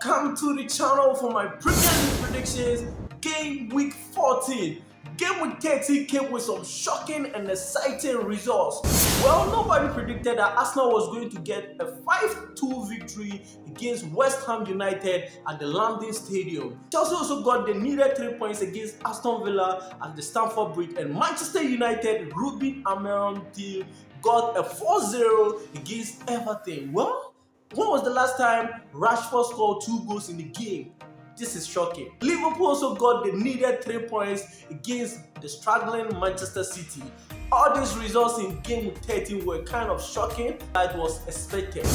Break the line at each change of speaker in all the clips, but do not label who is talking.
Welcome to the channel for my Premier League predictions. Game week 14. Game week 13 came with some shocking and exciting results. Well, nobody predicted that Arsenal was going to get a 5-2 victory against West Ham United at the London Stadium. Chelsea also got the needed 3 points against Aston Villa at the Stamford Bridge, and Manchester United, Ruben Amorim team, got a 4-0 against Everton. Well, when was the last time Rashford scored 2 goals in the game? This is shocking. Liverpool also got the needed 3 points against the struggling Manchester City. All these results in game week 13 were kind of shocking, as it was expected.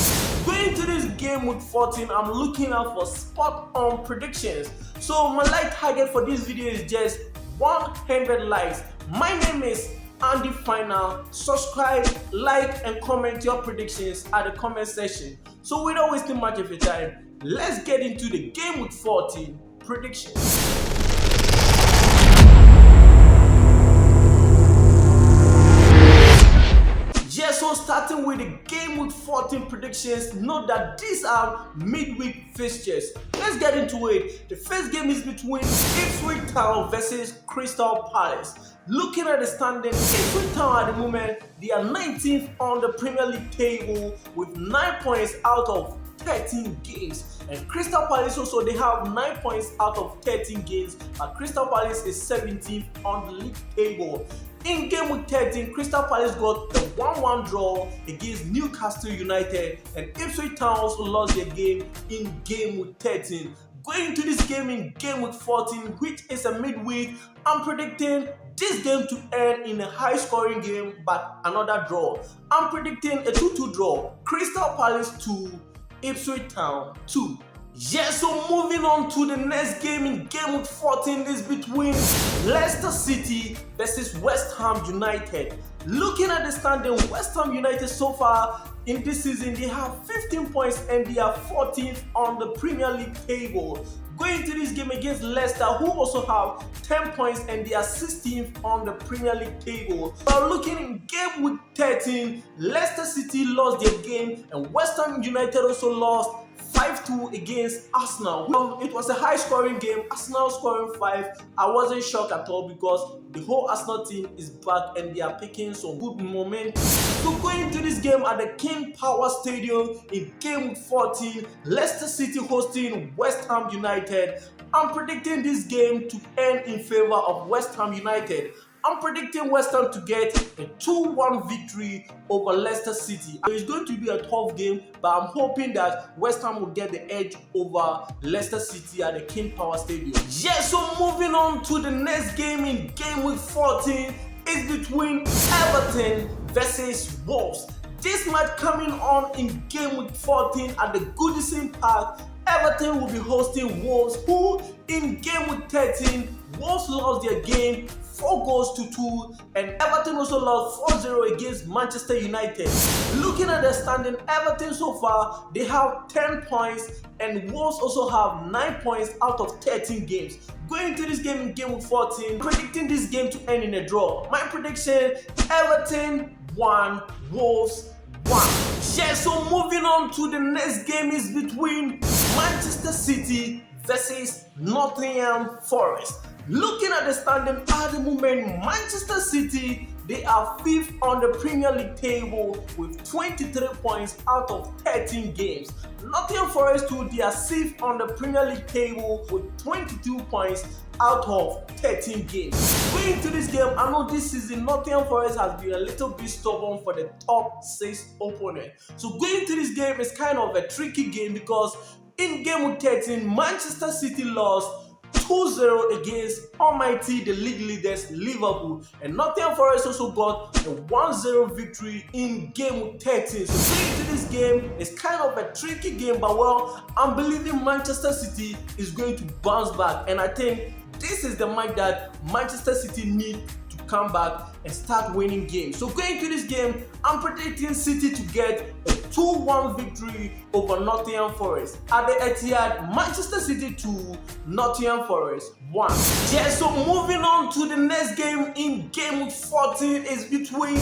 Going to this game week 14, I'm looking out for spot-on predictions. So my like target for this video is just 100 likes. My name is Andy Final. Subscribe, like, and comment your predictions at the comment section. So without wasting much of your time, let's get into the game week 14 predictions. Yeah, so starting with the game week 14 predictions, note that these are midweek fixtures. Let's get into it. The first game is between Ipswich Town versus Crystal Palace. Looking at the standing, Ipswich Town at the moment, they are 19th on the Premier League table with 9 points out of 13 games, and Crystal Palace also, they have 9 points out of 13 games, but Crystal Palace is 17th on the league table. In game week 13, Crystal Palace got the 1-1 draw against Newcastle United, and Ipswich Town also lost their game in game week 13. Going into this game in game week 14, which is a midweek, I'm predicting this game to end in a high-scoring game, but another draw. I'm predicting a 2-2 draw. Crystal Palace 2, Ipswich Town 2. Yeah, so moving on to the next game in game week 14 is between Leicester City versus West Ham United. Looking at the standing, West Ham United so far in this season, they have 15 points and they are 14th on the Premier League table. Going to this game against Leicester, who also have 10 points and they are 16th on the Premier League table. But looking in game week 13, Leicester City lost their game and West Ham United also lost 5-2 against Arsenal. It was a high-scoring game. Arsenal scoring 5. I wasn't shocked at all because the whole Arsenal team is back and they are picking some good momentum. So going to this game at the King Power Stadium in game week 14, Leicester City hosting West Ham United. I'm predicting this game to end in favor of West Ham United. I'm predicting West Ham to get a 2-1 victory over Leicester City. It's going to be a tough game, but I'm hoping that West Ham will get the edge over Leicester City at the King Power Stadium. Yeah, so moving on to the next game in game week 14 is between Everton versus Wolves. This match coming on in game week 14 at the Goodison Park. Everton will be hosting Wolves, who in game week 13, Wolves lost their game 4-2, and Everton also lost 4-0 against Manchester United. Looking at the standing, Everton so far, they have 10 points and Wolves also have 9 points out of 13 games. Going to this game in game week 14, predicting this game to end in a draw. My prediction, Everton 1, Wolves 1. Yeah, so moving on to the next game is between Manchester City versus Nottingham Forest. Looking at the standing at the moment, Manchester City, they are 5th on the Premier League table with 23 points out of 13 games. Nottingham Forest too, they are 6th on the Premier League table with 22 points out of 13 games. Going to this game, I know this season Nottingham Forest has been a little bit stubborn for the top 6 opponent. So going to this game is kind of a tricky game because in game week 13, Manchester City lost 2-0 against almighty the league leaders Liverpool, and Nottingham Forest also got a 1-0 victory in game week 13. So going to this game is kind of a tricky game, but well, I'm believing Manchester City is going to bounce back, and I think this is the match that Manchester City need to come back and start winning games. So going to this game, I'm predicting City to get a 2-1 victory over Nottingham Forest. At the Etihad, Manchester City 2, Nottingham Forest 1. Yeah, so moving on to the next game in game week 14 is between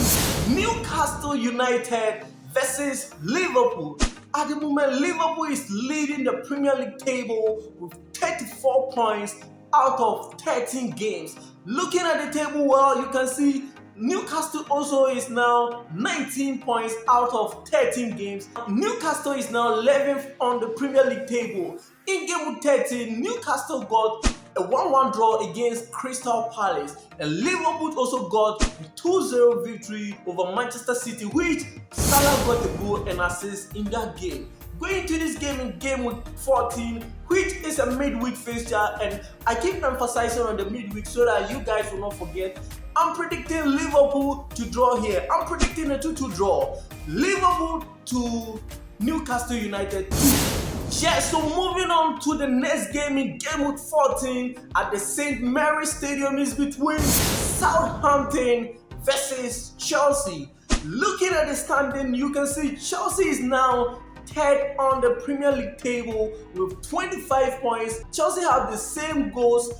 Newcastle United versus Liverpool. At the moment, Liverpool is leading the Premier League table with 34 points out of 13 games. Looking at the table, well, you can see Newcastle also is now 19 points out of 13 games. Newcastle is now 11th on the Premier League table. In game week 13, Newcastle got a 1-1 draw against Crystal Palace, and Liverpool also got a 2-0 victory over Manchester City, which Salah got a goal and assist in that game. Going to this game in game week 14, which is a midweek fixture, and I keep emphasizing on the midweek so that you guys will not forget. I'm predicting Liverpool to draw here. I'm predicting a 2-2 draw. Liverpool to Newcastle United 2. Yeah, so moving on to the next game in game week 14 at the St. Mary's Stadium is between Southampton versus Chelsea. Looking at the standing, you can see Chelsea is now third on the Premier League table with 25 points. Chelsea have the same goals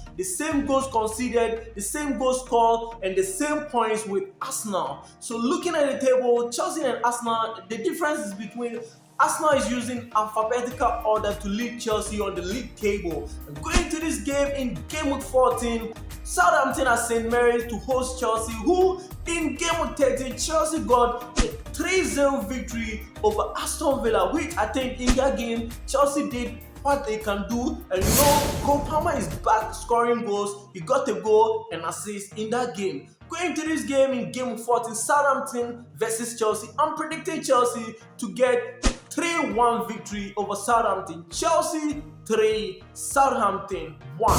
conceded, the same goals scored, and the same points with Arsenal. So looking at the table, Chelsea and Arsenal, the difference is between Arsenal is using alphabetical order to lead Chelsea on the league table. And going to this game in game week 14, Southampton at St. Mary's to host Chelsea, who in game week 13, Chelsea got a 3-0 victory over Aston Villa, which I think in that game, Chelsea did what they can do. And you know, Cole Palmer is back scoring goals. He got a goal and assist in that game. Going to this game in game 14, Southampton versus Chelsea, I'm predicting Chelsea to get 3-1 victory over Southampton. Chelsea 3, Southampton 1.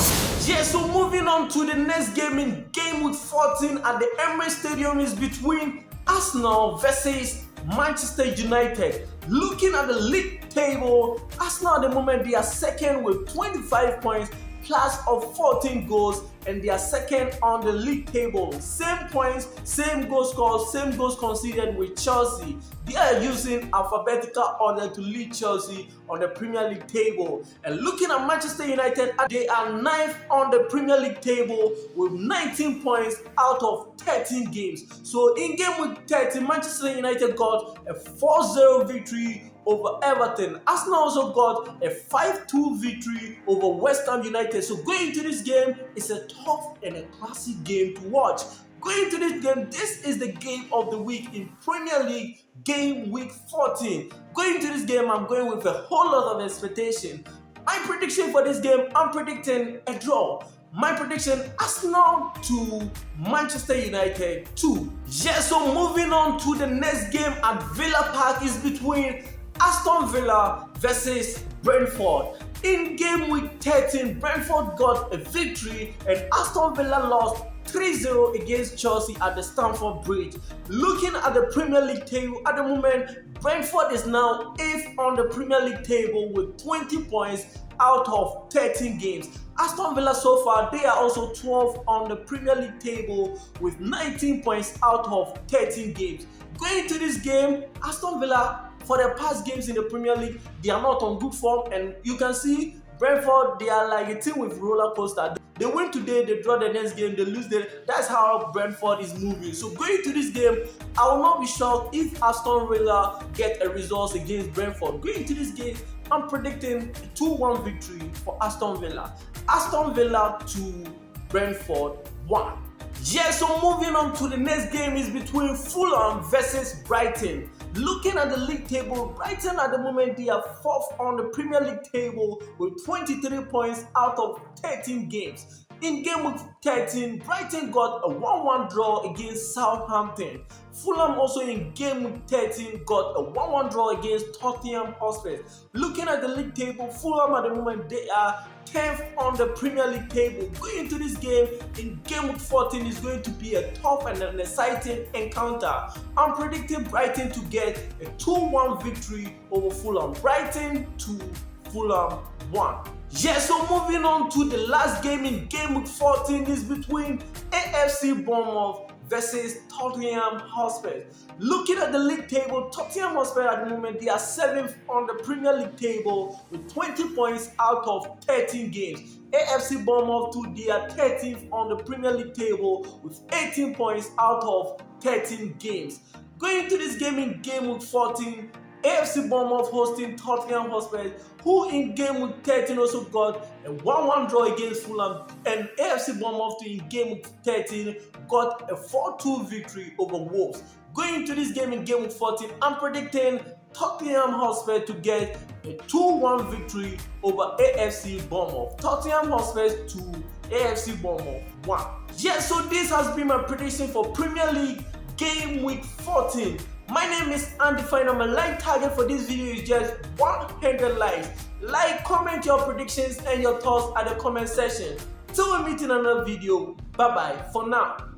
Yeah, so moving on to the next game in game week 14 at the Emirates Stadium is between Arsenal versus Manchester United. Looking at the league table, Arsenal at the moment they are second with 25 points plus of 14 goals, and they are second on the league table. Same points, same goals scored, same goals conceded with Chelsea. They are using alphabetical order to lead Chelsea on the Premier League table. And looking at Manchester United, they are 9th on the Premier League table with 19 points out of 13 games. So in game week 13, Manchester United got a 4-0 victory over Everton. Aston also got a 5-2 victory over West Ham United. So going into this game, it's a tough and a classic game to watch. Going into this game, this is the game of the week in Premier League game week 14. Going into this game, I'm going with a whole lot of expectation. My prediction for this game, I'm predicting a draw. My prediction, Arsenal to Manchester United 2. Yeah, so moving on to the next game at Villa Park is between Aston Villa versus Brentford. In game week 13, Brentford got a victory and Aston Villa lost 3-0 against Chelsea at the Stamford Bridge. Looking at the Premier League table at the moment, Brentford is now 8th on the Premier League table with 20 points out of 13 games. Aston Villa so far, they are also 12th on the Premier League table with 19 points out of 13 games. Going to this game, Aston Villa, for their past games in the Premier League, they are not on good form, and you can see Brentford, they are like a team with roller coaster. They win today, they draw the next game, they lose the. That's how Brentford is moving. So going to this game, I will not be shocked if Aston Villa get a result against Brentford. Going into this game, I'm predicting a 2-1 victory for Aston Villa. Aston Villa to Brentford 1. Yeah, so moving on to the next game is between Fulham versus Brighton. Looking at the league table, Brighton at the moment they are 4th on the Premier League table with 23 points out of 13 games. In game week 13, Brighton got a 1-1 draw against Southampton. Fulham also in game week 13 got a 1-1 draw against Tottenham Hotspur. Looking at the league table, Fulham at the moment they are 10th on the Premier League table. Going into this game in game week 14 is going to be a tough and an exciting encounter. I'm predicting Brighton to get a 2-1 victory over Fulham. Brighton to Fulham 1. Yeah, so moving on to the last game in game week 14 is between AFC Bournemouth versus Tottenham Hotspur. Looking at the league table, Tottenham Hotspur at the moment they are 7th on the Premier League table with 20 points out of 13 games. AFC Bournemouth too, they are 13th on the Premier League table with 18 points out of 13 games. Going into this game in game week 14, AFC Bournemouth hosting Tottenham Hotspur, who in game week 13 also got a 1-1 draw against Fulham, and AFC Bournemouth in game week 13 got a 4-2 victory over Wolves. Going into this game in game week 14, I'm predicting Tottenham Hotspur to get a 2-1 victory over AFC Bournemouth. Tottenham Hotspur 2, AFC Bournemouth 1. Yeah, so this has been my prediction for Premier League game week 14. My name is Andy Fine, and my like target for this video is just 100 likes. Like, comment your predictions and your thoughts at the comment section. Till we meet in another video, bye bye for now.